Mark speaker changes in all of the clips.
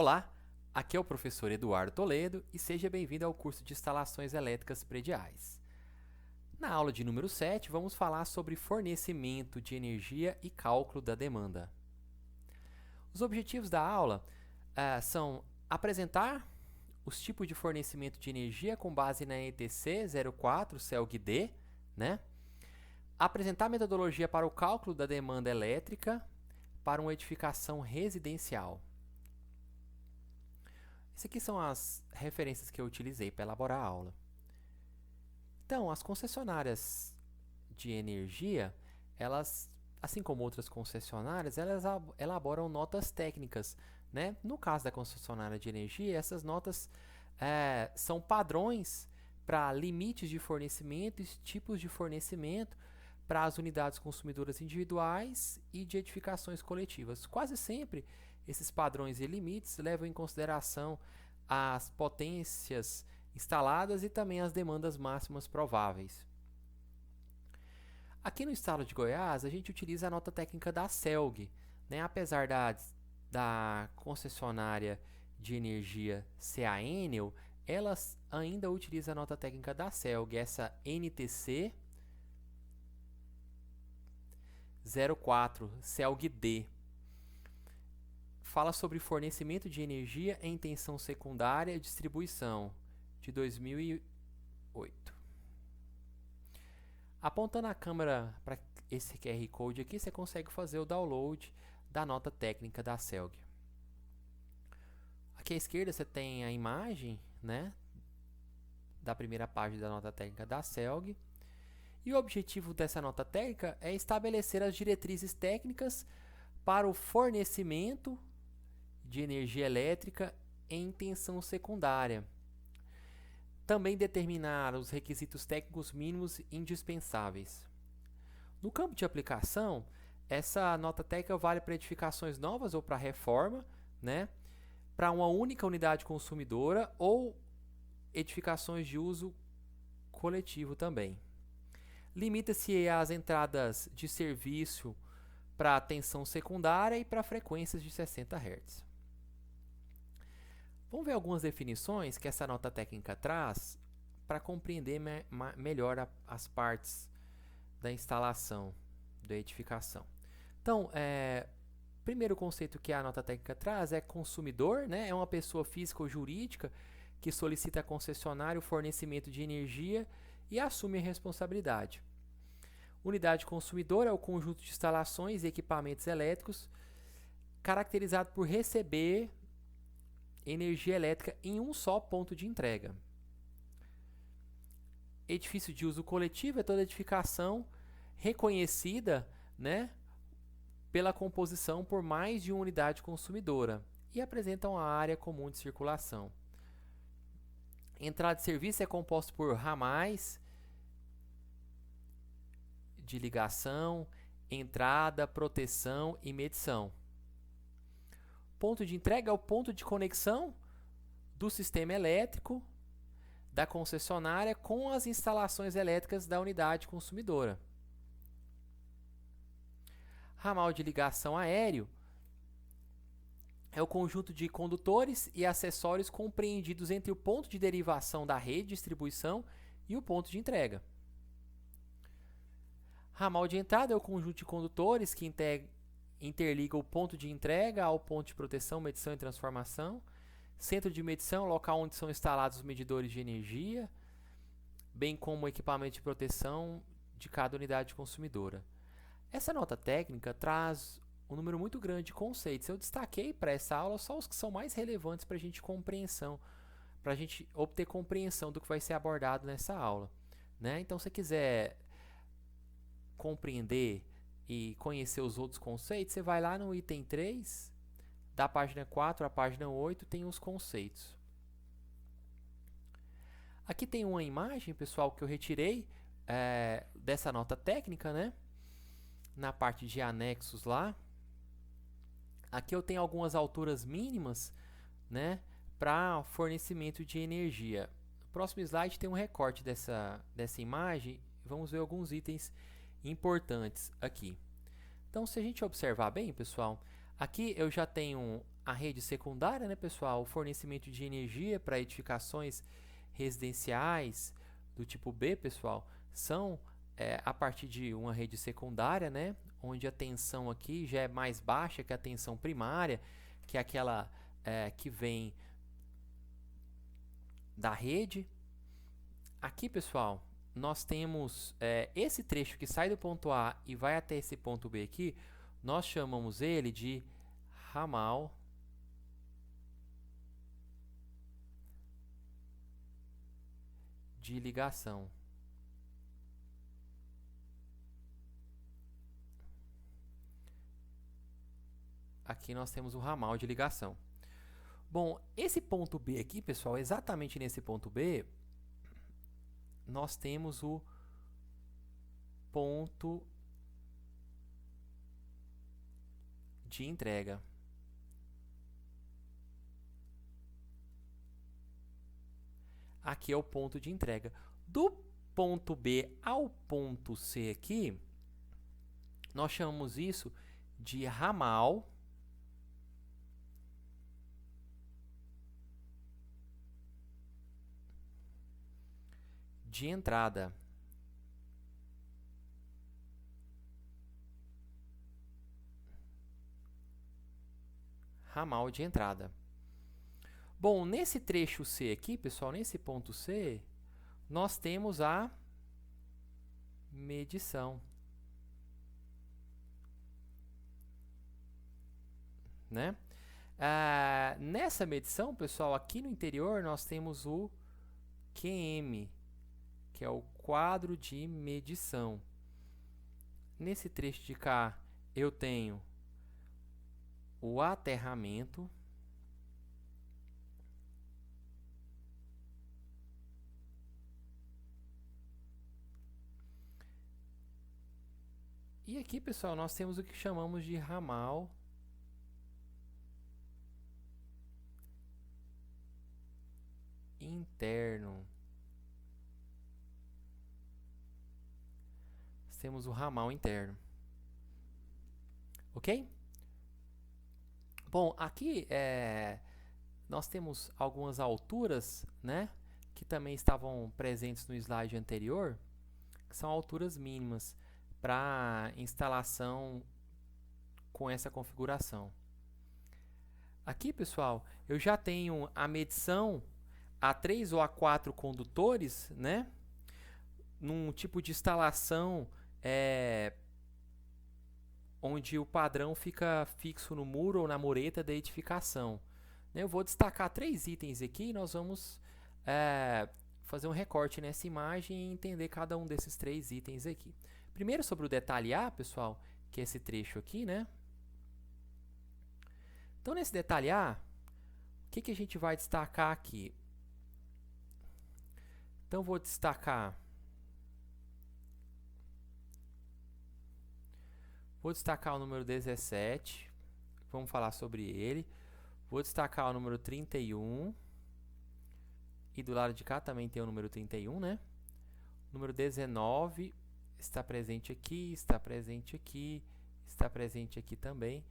Speaker 1: Olá, aqui é o professor Eduardo Toledo e seja bem-vindo ao curso de Instalações Elétricas Prediais. Na aula de número 7, vamos falar sobre fornecimento de energia e cálculo da demanda. Os objetivos da aula são apresentar os tipos de fornecimento de energia com base na ETC 04 CELG-D, né? Apresentar a metodologia para o cálculo da demanda elétrica para uma edificação residencial. Essas aqui são as referências que eu utilizei para elaborar a aula. Então, as concessionárias de energia, elas, assim como outras concessionárias, elas elaboram notas técnicas, né? No caso da concessionária de energia, essas notas são padrões para limites de fornecimento e tipos de fornecimento para as unidades consumidoras individuais e de edificações coletivas. Quase sempre, esses padrões e limites levam em consideração as potências instaladas e também as demandas máximas prováveis. Aqui no estado de Goiás, a gente utiliza a nota técnica da CELG, né? Apesar da concessionária de energia ser a Enel, elas ainda utilizam a nota técnica da CELG, essa NTC 04 CELG-D. Fala sobre fornecimento de energia em tensão secundária e distribuição, de 2008. Apontando a câmera para esse QR Code aqui, você consegue fazer o download da nota técnica da CELG. Aqui à esquerda você tem a imagem, né, da primeira página da nota técnica da CELG. E o objetivo dessa nota técnica é estabelecer as diretrizes técnicas para o fornecimento de energia elétrica em tensão secundária. Também determinar os requisitos técnicos mínimos indispensáveis. No campo de aplicação, essa nota técnica vale para edificações novas ou para reforma, né? Para uma única unidade consumidora ou edificações de uso coletivo também. Limita-se às entradas de serviço para tensão secundária e para frequências de 60 Hz. Vamos ver algumas definições que essa nota técnica traz para compreender melhor as partes da instalação, da edificação. Então, primeiro conceito que a nota técnica traz é consumidor, né? É uma pessoa física ou jurídica que solicita à concessionária o fornecimento de energia e assume a responsabilidade. Unidade consumidora é o conjunto de instalações e equipamentos elétricos caracterizado por receber energia elétrica em um só ponto de entrega. Edifício de uso coletivo é toda edificação reconhecida, né, pela composição por mais de uma unidade consumidora e apresenta uma área comum de circulação. Entrada de serviço é composto por ramais de ligação, entrada, proteção e medição. Ponto de entrega é o ponto de conexão do sistema elétrico da concessionária com as instalações elétricas da unidade consumidora. Ramal de ligação aéreo é o conjunto de condutores e acessórios compreendidos entre o ponto de derivação da rede de distribuição e o ponto de entrega. Ramal de entrada é o conjunto de condutores que interliga o ponto de entrega ao ponto de proteção, medição e transformação. Centro de medição, local onde são instalados os medidores de energia, bem como o equipamento de proteção de cada unidade consumidora. Essa nota técnica traz um número muito grande de conceitos. Eu destaquei para essa aula só os que são mais relevantes para a gente obter compreensão do que vai ser abordado nessa aula, né? Então, se você quiser compreender e conhecer os outros conceitos, você vai lá no item 3, da página 4 à página 8, tem os conceitos. Aqui tem uma imagem, pessoal, que eu retirei dessa nota técnica, né? Na parte de anexos lá. Aqui eu tenho algumas alturas mínimas, né, para fornecimento de energia. No próximo slide tem um recorte dessa imagem. Vamos ver alguns itens importantes aqui. Então, se a gente observar bem, pessoal, Aqui eu já tenho a rede secundária, né, pessoal? O fornecimento de energia para edificações residenciais do tipo B, pessoal, são a partir de uma rede secundária, né? Onde a tensão aqui já é mais baixa que a tensão primária, que é aquela que vem da rede. Aqui, pessoal, nós temos esse trecho que sai do ponto A e vai até esse ponto B aqui, nós chamamos ele de ramal de ligação. Aqui nós temos o ramal de ligação. Bom, esse ponto B aqui, pessoal, exatamente nesse ponto B, nós temos o ponto de entrega. Aqui é o ponto de entrega. Do ponto B ao ponto C aqui, nós chamamos isso de ramal de entrada. Ramal de entrada. Bom, nesse trecho C aqui, pessoal, nesse ponto C, nós temos a medição. Né? Nessa medição, pessoal, aqui no interior nós temos o QM, que é o quadro de medição. Nesse trecho de cá, eu tenho o aterramento. E aqui, pessoal, nós temos o que chamamos de ramal interno. Temos o ramal interno. Ok? Bom, aqui nós temos algumas alturas, né, que também estavam presentes no slide anterior, que são alturas mínimas para instalação com essa configuração. Aqui, pessoal, eu já tenho a medição a 3 ou a 4 condutores, né, num tipo de instalação onde o padrão fica fixo no muro ou na mureta da edificação. Eu vou destacar 3 itens aqui e nós vamos fazer um recorte nessa imagem e entender cada um desses 3 itens aqui. Primeiro, sobre o detalhe A, pessoal, que é esse trecho aqui, né? Então, nesse detalhe A, o que a gente vai destacar aqui? Então, vou destacar o número 17, vamos falar sobre ele. Vou destacar o número 31, e do lado de cá também tem o número 31, né? O número 19 está presente aqui, está presente aqui, está presente aqui também,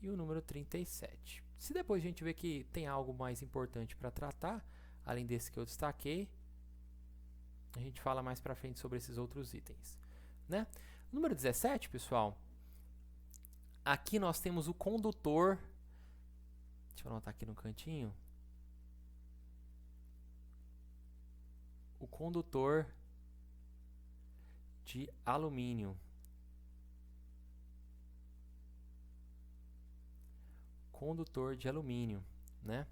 Speaker 1: e o número 37. Se depois a gente vê que tem algo mais importante para tratar, além desse que eu destaquei, a gente fala mais para frente sobre esses outros itens, né? O número 17, pessoal, aqui nós temos o condutor. Deixa eu anotar aqui no cantinho. O condutor de alumínio. Condutor de alumínio, né?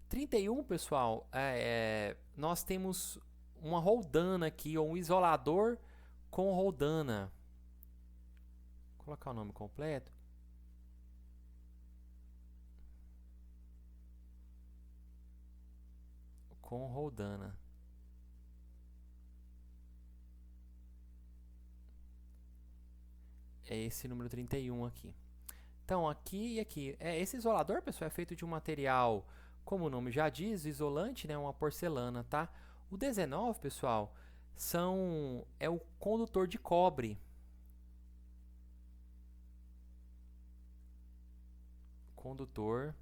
Speaker 1: 31, pessoal, nós temos uma roldana aqui, ou um isolador com roldana. Vou colocar o nome completo. Com roldana. É esse número 31 aqui. Então, aqui e aqui. Esse isolador, pessoal, é feito de um material, como o nome já diz, isolante, né? Uma porcelana, tá? O 19, pessoal, é o condutor de cobre. condutor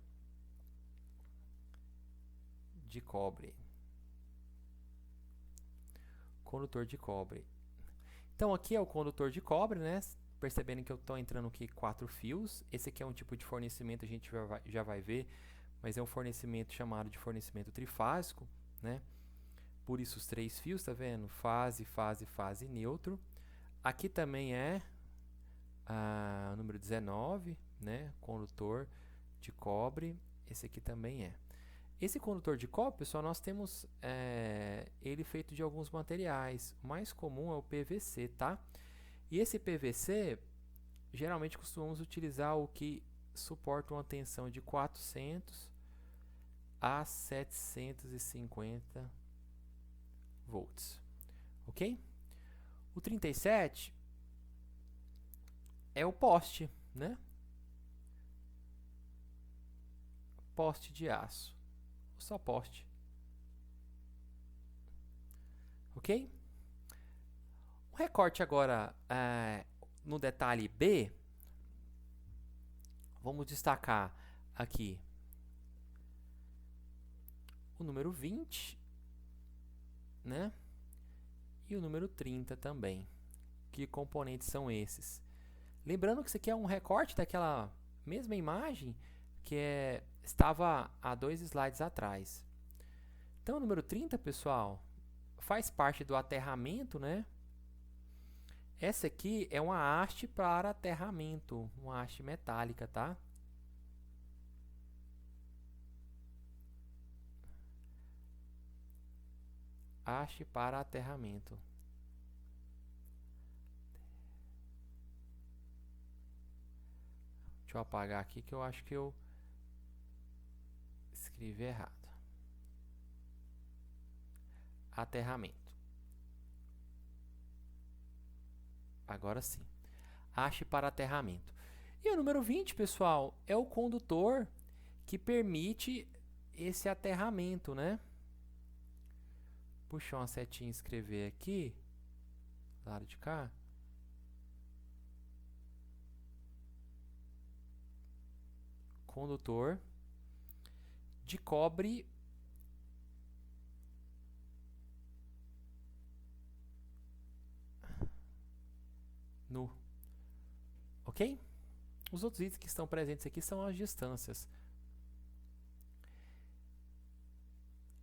Speaker 1: de cobre. Condutor de cobre. Então aqui é o condutor de cobre, né? Percebendo que eu estou entrando aqui 4 fios. Esse aqui é um tipo de fornecimento, a gente já vai ver, mas é um fornecimento chamado de fornecimento trifásico, né? Por isso os 3 fios, tá vendo? Fase, fase, fase, neutro. Aqui também é o número 19, né? Condutor de cobre. Esse aqui também é. Esse condutor de cobre, pessoal, nós temos ele feito de alguns materiais. O mais comum é o PVC, tá? E esse PVC, geralmente costumamos utilizar o que suporta uma tensão de 400 a 750 volts, ok? O 37 é o poste, né? Poste de aço, só poste, ok? Um recorte agora no detalhe B, vamos destacar aqui o número 20, né? E o número 30 também. Que componentes são esses? Lembrando que isso aqui é um recorte daquela mesma imagem que estava há 2 slides atrás. Então, o número 30, pessoal, faz parte do aterramento, né? Essa aqui é uma haste para aterramento, uma haste metálica, tá? Haste para aterramento. Deixa eu apagar aqui que eu acho que eu escrevi errado. Aterramento. Agora sim. Haste para aterramento. E o número 20, pessoal, é o condutor que permite esse aterramento, né? Puxar uma setinha e escrever aqui, do lado de cá. Condutor de cobre nu, ok? Os outros itens que estão presentes aqui são as distâncias.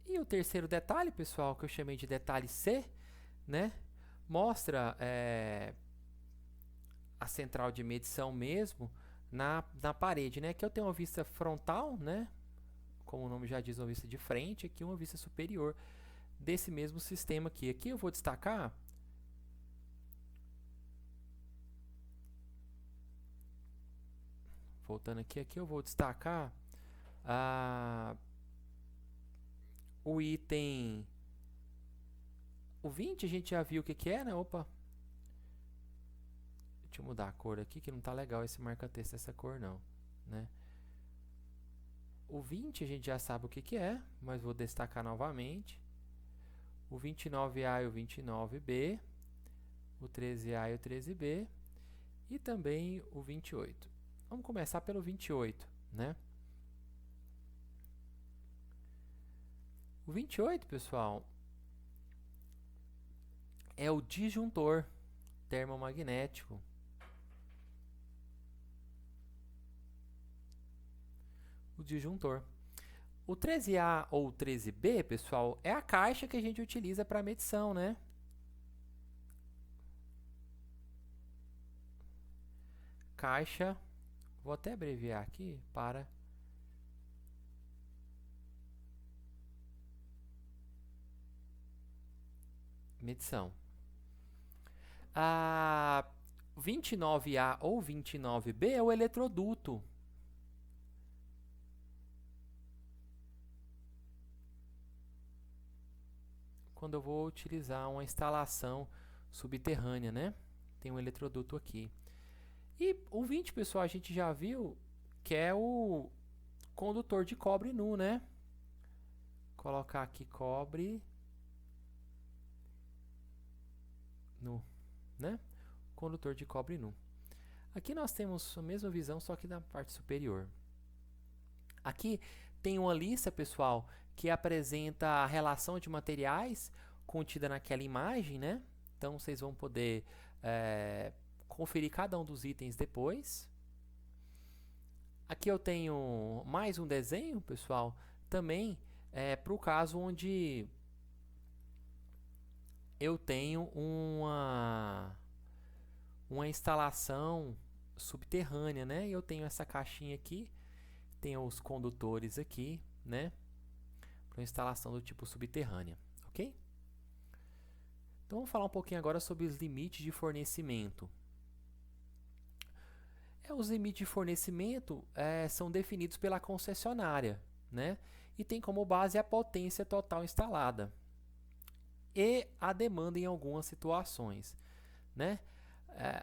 Speaker 1: E o terceiro detalhe, pessoal, que eu chamei de detalhe C, né? Mostra a central de medição mesmo na parede, né? Aqui eu tenho uma vista frontal, né? Como o nome já diz, uma vista de frente, aqui uma vista superior desse mesmo sistema aqui. Aqui eu vou destacar voltando aqui eu vou destacar o item o 20, a gente já viu o que é, né? Opa, deixa eu mudar a cor aqui, que não tá legal esse marca-texto dessa cor não, né? O 20 a gente já sabe o que é, mas vou destacar novamente. O 29A e o 29B, o 13A e o 13B, e também o 28. Vamos começar pelo 28, né? O 28, pessoal, é o disjuntor termomagnético. O disjuntor. O 13A ou 13B, pessoal, é a caixa que a gente utiliza para medição, né? Caixa, vou até abreviar aqui para medição. A 29A ou 29B é o eletroduto. Quando eu vou utilizar uma instalação subterrânea, né? Tem um eletroduto aqui. E o 20, pessoal, a gente já viu que é o condutor de cobre nu, né? Colocar aqui cobre nu, né? Condutor de cobre nu. Aqui nós temos a mesma visão, só que na parte superior. Aqui tem uma lista, pessoal, que apresenta a relação de materiais contida naquela imagem, né? Então, vocês vão poder conferir cada um dos itens depois. Aqui eu tenho mais um desenho, pessoal, também para o caso onde eu tenho uma instalação subterrânea, né? E eu tenho essa caixinha aqui, tenho os condutores aqui, né? Para instalação do tipo subterrânea, ok? Então vamos falar um pouquinho agora sobre os limites de fornecimento. Os limites de fornecimento são definidos pela concessionária, né? E tem como base a potência total instalada e a demanda em algumas situações, né?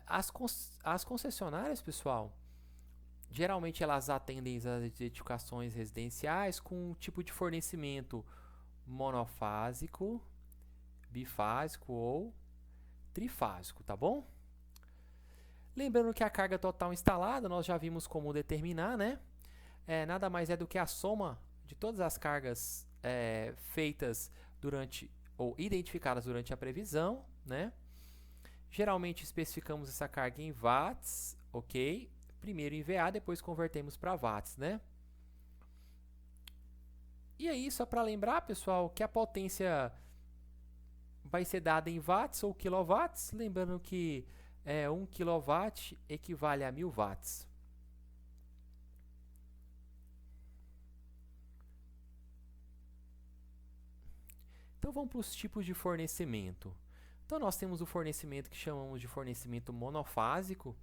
Speaker 1: As concessionárias, pessoal, geralmente elas atendem as edificações residenciais com um tipo de fornecimento monofásico, bifásico ou trifásico, tá bom? Lembrando que a carga total instalada, nós já vimos como determinar, né? Nada mais é do que a soma de todas as cargas feitas durante ou identificadas durante a previsão, né? Geralmente especificamos essa carga em watts, ok? Primeiro em VA, depois convertemos para watts, né? E aí, só para lembrar, pessoal, que a potência vai ser dada em watts ou quilowatts, lembrando que 1 kW equivale a 1000 watts. Então vamos para os tipos de fornecimento. Então nós temos o fornecimento que chamamos de fornecimento monofásico,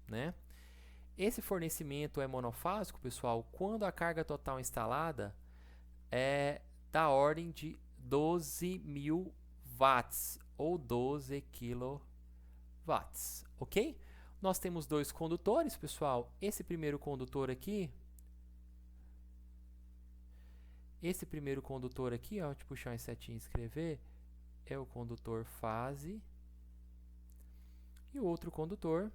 Speaker 1: né? Esse fornecimento é monofásico, pessoal, quando a carga total instalada é da ordem de 12.000 watts ou 12 kW, ok? Nós temos dois condutores, pessoal. Esse primeiro condutor aqui, ó, deixa eu puxar uma setinha e escrever, é o condutor fase. E o outro condutor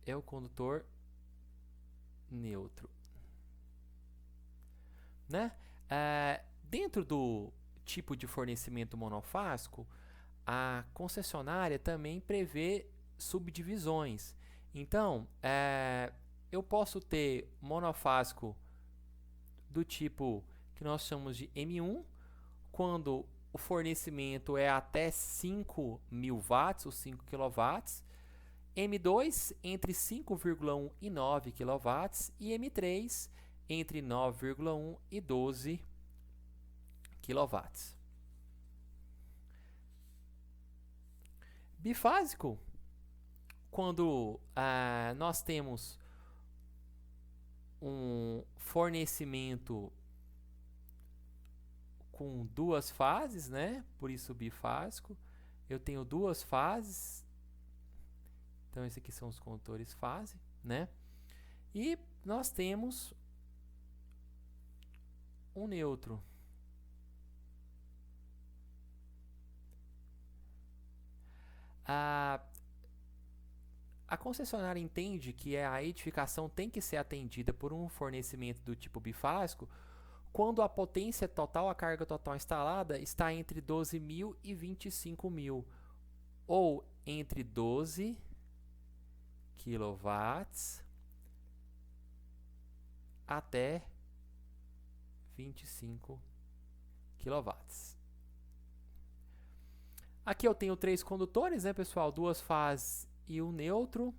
Speaker 1: é o condutor neutro, né? Dentro do tipo de fornecimento monofásico, a concessionária também prevê subdivisões. Então, eu posso ter monofásico do tipo que nós chamamos de M1, quando o fornecimento é até 5.000 watts, ou 5 kW, M2 entre 5,1 e 9 kW e M3 entre 9,1 e 12 kW. Bifásico, quando nós temos um fornecimento com duas fases, né? Por isso bifásico. Eu tenho duas fases. Então, esses aqui são os condutores fase, né? E nós temos um neutro. A concessionária entende que a edificação tem que ser atendida por um fornecimento do tipo bifásico quando a potência total, a carga total instalada, está entre 12.000 e 25.000, ou entre 12 kW até 25 kW. Aqui eu tenho três condutores, né, pessoal? Duas fases e um neutro.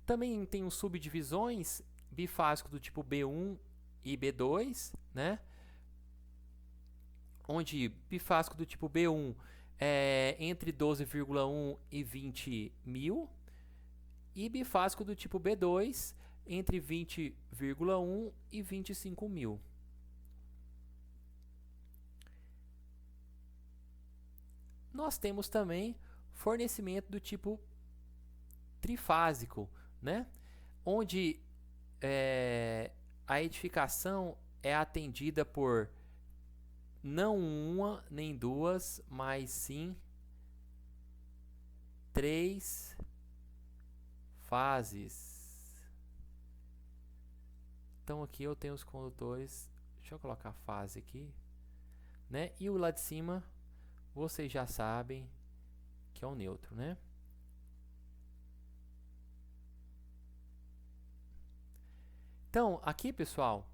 Speaker 1: Também tenho subdivisões bifásico do tipo B1 e B2, né? Onde bifásico do tipo B1 é entre 12,1 e 20.000 e bifásico do tipo B2 entre 20,1 e 25.000. Nós temos também fornecimento do tipo trifásico, né? Onde a edificação é atendida por não uma nem duas, mas sim três fases. Então aqui eu tenho os condutores, deixa eu colocar fase aqui, né? E o lá de cima, vocês já sabem que é o neutro, né? Então, aqui, pessoal,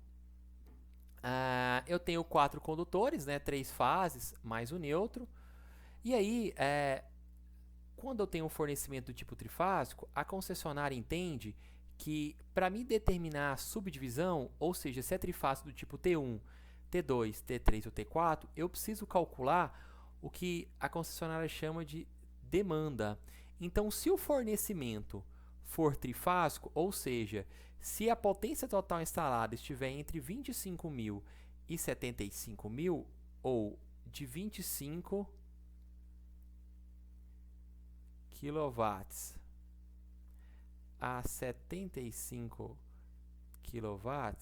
Speaker 1: eu tenho 4 condutores, né? 3 fases, mais o neutro. E aí, quando eu tenho um fornecimento do tipo trifásico, a concessionária entende que para mim determinar a subdivisão, ou seja, se é trifásico do tipo T1, T2, T3 ou T4, eu preciso calcular o que a concessionária chama de demanda. Então, se o fornecimento for trifásico, ou seja, se a potência total instalada estiver entre 25.000 e 75.000, ou de 25 kW a 75 kW,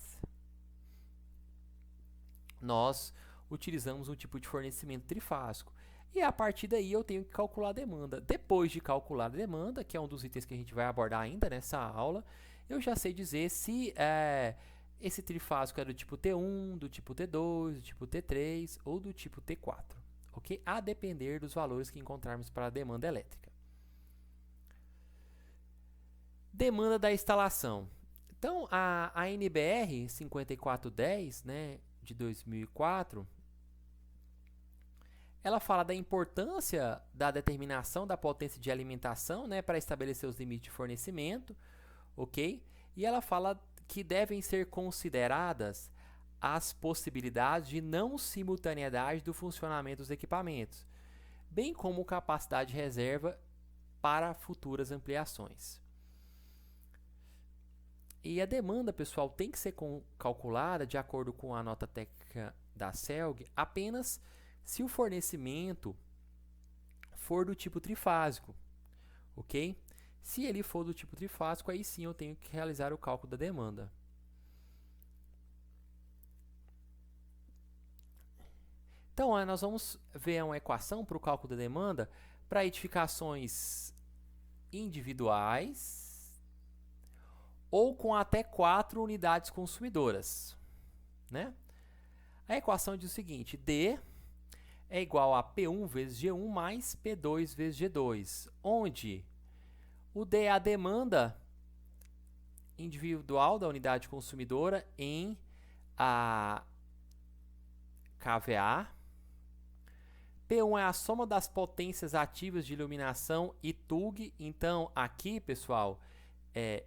Speaker 1: nós utilizamos um tipo de fornecimento trifásico. E a partir daí eu tenho que calcular a demanda. Depois de calcular a demanda, que é um dos itens que a gente vai abordar ainda nessa aula, eu já sei dizer se esse trifásico é do tipo T1, do tipo T2, do tipo T3 ou do tipo T4, ok? A depender dos valores que encontrarmos para a demanda elétrica. Demanda da instalação. Então, a NBR 5410, né, de 2004, ela fala da importância da determinação da potência de alimentação, né, para estabelecer os limites de fornecimento, ok? E ela fala que devem ser consideradas as possibilidades de não simultaneidade do funcionamento dos equipamentos, bem como capacidade de reserva para futuras ampliações. E a demanda, pessoal, tem que ser calculada de acordo com a nota técnica da CELG apenas se o fornecimento for do tipo trifásico, ok? Se ele for do tipo trifásico, aí sim eu tenho que realizar o cálculo da demanda. Então, nós vamos ver uma equação para o cálculo da demanda para edificações individuais ou com até 4 unidades consumidoras, né? A equação diz o seguinte: D é igual a P1 vezes G1 mais P2 vezes G2, onde o D é a demanda individual da unidade consumidora em a kVA. P1 é a soma das potências ativas de iluminação e TUG. Então, aqui, pessoal, é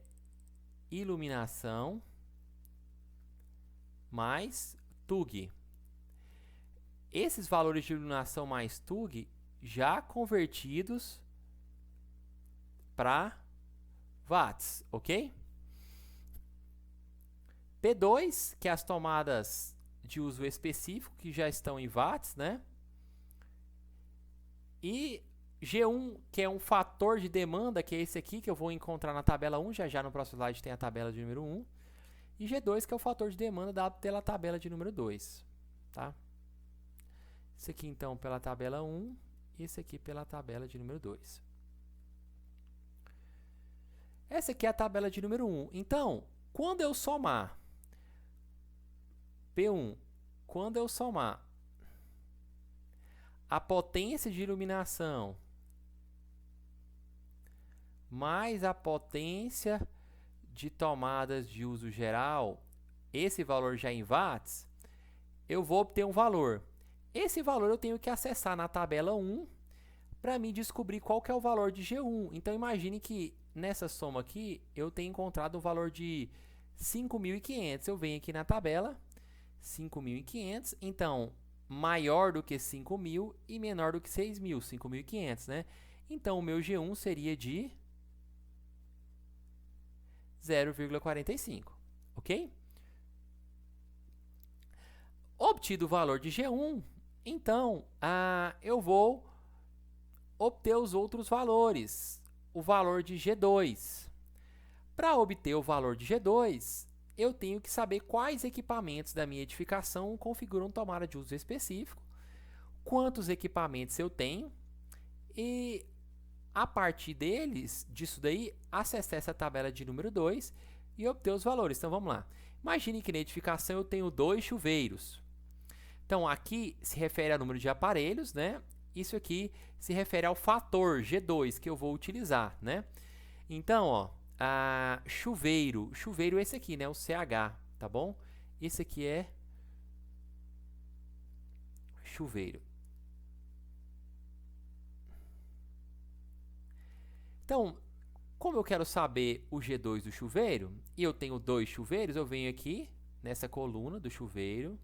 Speaker 1: iluminação mais TUG. Esses valores de iluminação mais TUG já convertidos para watts, ok? P2, que é as tomadas de uso específico, que já estão em watts, né? E G1, que é um fator de demanda, que é esse aqui, que eu vou encontrar na tabela 1, já no próximo slide tem a tabela de número 1. E G2, que é o fator de demanda dado pela tabela de número 2, tá? Esse aqui, então, pela tabela 1, e esse aqui pela tabela de número 2. Essa aqui é a tabela de número 1. Então, quando eu somar P1, quando eu somar a potência de iluminação mais a potência de tomadas de uso geral, esse valor já em watts, eu vou obter um valor. Esse valor eu tenho que acessar na tabela 1 para me descobrir qual que é o valor de G1. Então, imagine que nessa soma aqui, eu tenho encontrado um valor de 5.500. Eu venho aqui na tabela, 5.500. Então, maior do que 5.000 e menor do que 6.000, 5.500, né? Então, o meu G1 seria de 0,45, ok? Obtido o valor de G1, então, eu vou obter os outros valores. O valor de G2. Para obter o valor de G2, eu tenho que saber quais equipamentos da minha edificação configuram tomada de uso específico, quantos equipamentos eu tenho e a partir disso daí, acessar essa tabela de número 2 e obter os valores. Então, vamos lá. Imagine que na edificação eu tenho 2 chuveiros. Então, aqui se refere ao número de aparelhos, né? Isso aqui se refere ao fator G2 que eu vou utilizar, né? Então, ó, chuveiro é esse aqui, né? O CH, tá bom? Esse aqui é chuveiro. Então, como eu quero saber o G2 do chuveiro, e eu tenho 2 chuveiros, eu venho aqui nessa coluna do chuveiro,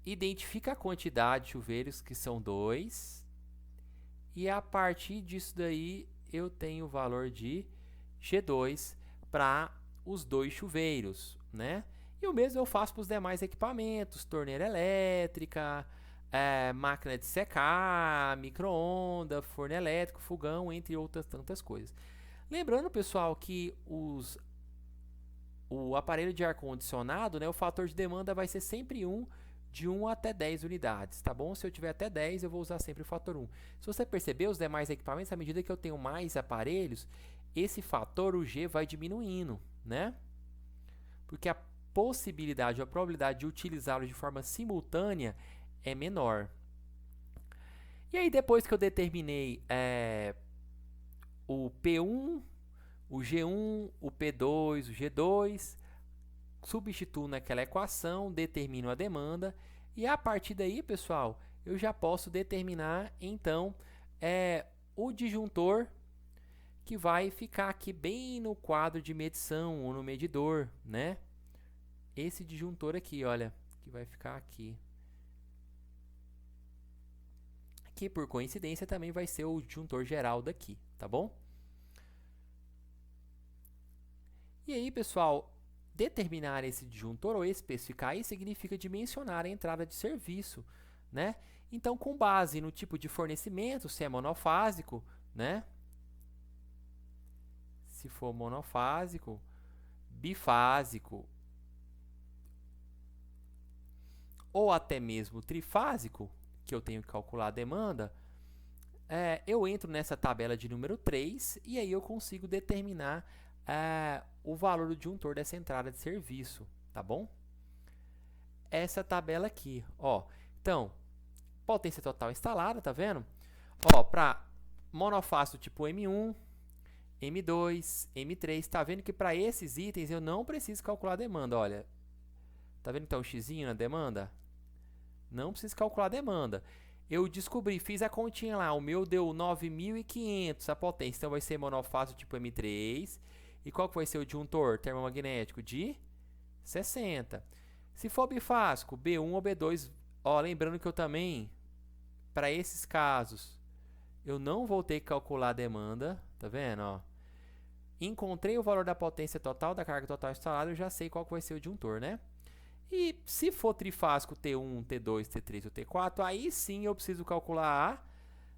Speaker 1: identifica a quantidade de chuveiros, que são 2, e a partir disso daí eu tenho o valor de G2 para os 2 chuveiros, né? E o mesmo eu faço para os demais equipamentos, torneira elétrica, máquina de secar, micro-ondas, forno elétrico, fogão, entre outras tantas coisas. Lembrando, pessoal, que o aparelho de ar-condicionado, né, o fator de demanda vai ser sempre de 1 até 10 unidades, tá bom? Se eu tiver até 10, eu vou usar sempre o fator 1. Se você perceber, os demais equipamentos, à medida que eu tenho mais aparelhos, esse fator, o G, vai diminuindo, né? Porque a possibilidade, a probabilidade de utilizá-lo de forma simultânea é menor. E aí, depois que eu determinei o P1, o G1, o P2, o G2, substituo naquela equação, determino a demanda e a partir daí, pessoal, eu já posso determinar então o disjuntor que vai ficar aqui bem no quadro de medição ou no medidor, né? Esse disjuntor aqui, olha, que vai ficar aqui. Que por coincidência também vai ser o disjuntor geral daqui, tá bom? E aí, pessoal, determinar esse disjuntor ou especificar isso significa dimensionar a entrada de serviço, né? Então, com base no tipo de fornecimento, se é monofásico, né? Se for monofásico, bifásico ou até mesmo trifásico, que eu tenho que calcular a demanda, eu entro nessa tabela de número 3 e aí eu consigo determinar o valor do disjuntor dessa entrada de serviço, tá bom? Essa tabela aqui, ó. Então, potência total instalada, tá vendo? Ó, para monofásico tipo M1, M2, M3, tá vendo que para esses itens eu não preciso calcular a demanda, olha. Tá vendo que tá o xizinho na demanda? Não preciso calcular a demanda. Eu descobri, fiz a continha lá, o meu deu 9.500 a potência, então vai ser monofásico tipo M3. E qual que vai ser o disjuntor termomagnético? De 60. Se for bifásico, B1 ou B2, ó, lembrando que eu também, para esses casos, eu não vou ter que calcular a demanda, tá vendo? Ó. Encontrei o valor da potência total, da carga total instalada, eu já sei qual que vai ser o disjuntor, né? E se for trifásico T1, T2, T3 ou T4, aí sim eu preciso calcular a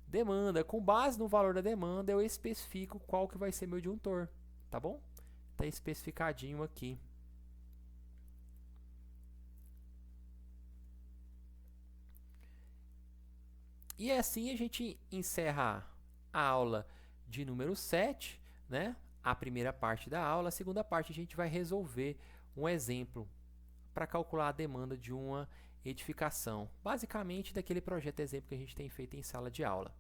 Speaker 1: demanda. Com base no valor da demanda, eu especifico qual que vai ser meu disjuntor, tá bom? Tá especificadinho aqui. E assim a gente encerra a aula de número 7, né? A primeira parte da aula. A segunda parte a gente vai resolver um exemplo para calcular a demanda de uma edificação. Basicamente daquele projeto exemplo que a gente tem feito em sala de aula.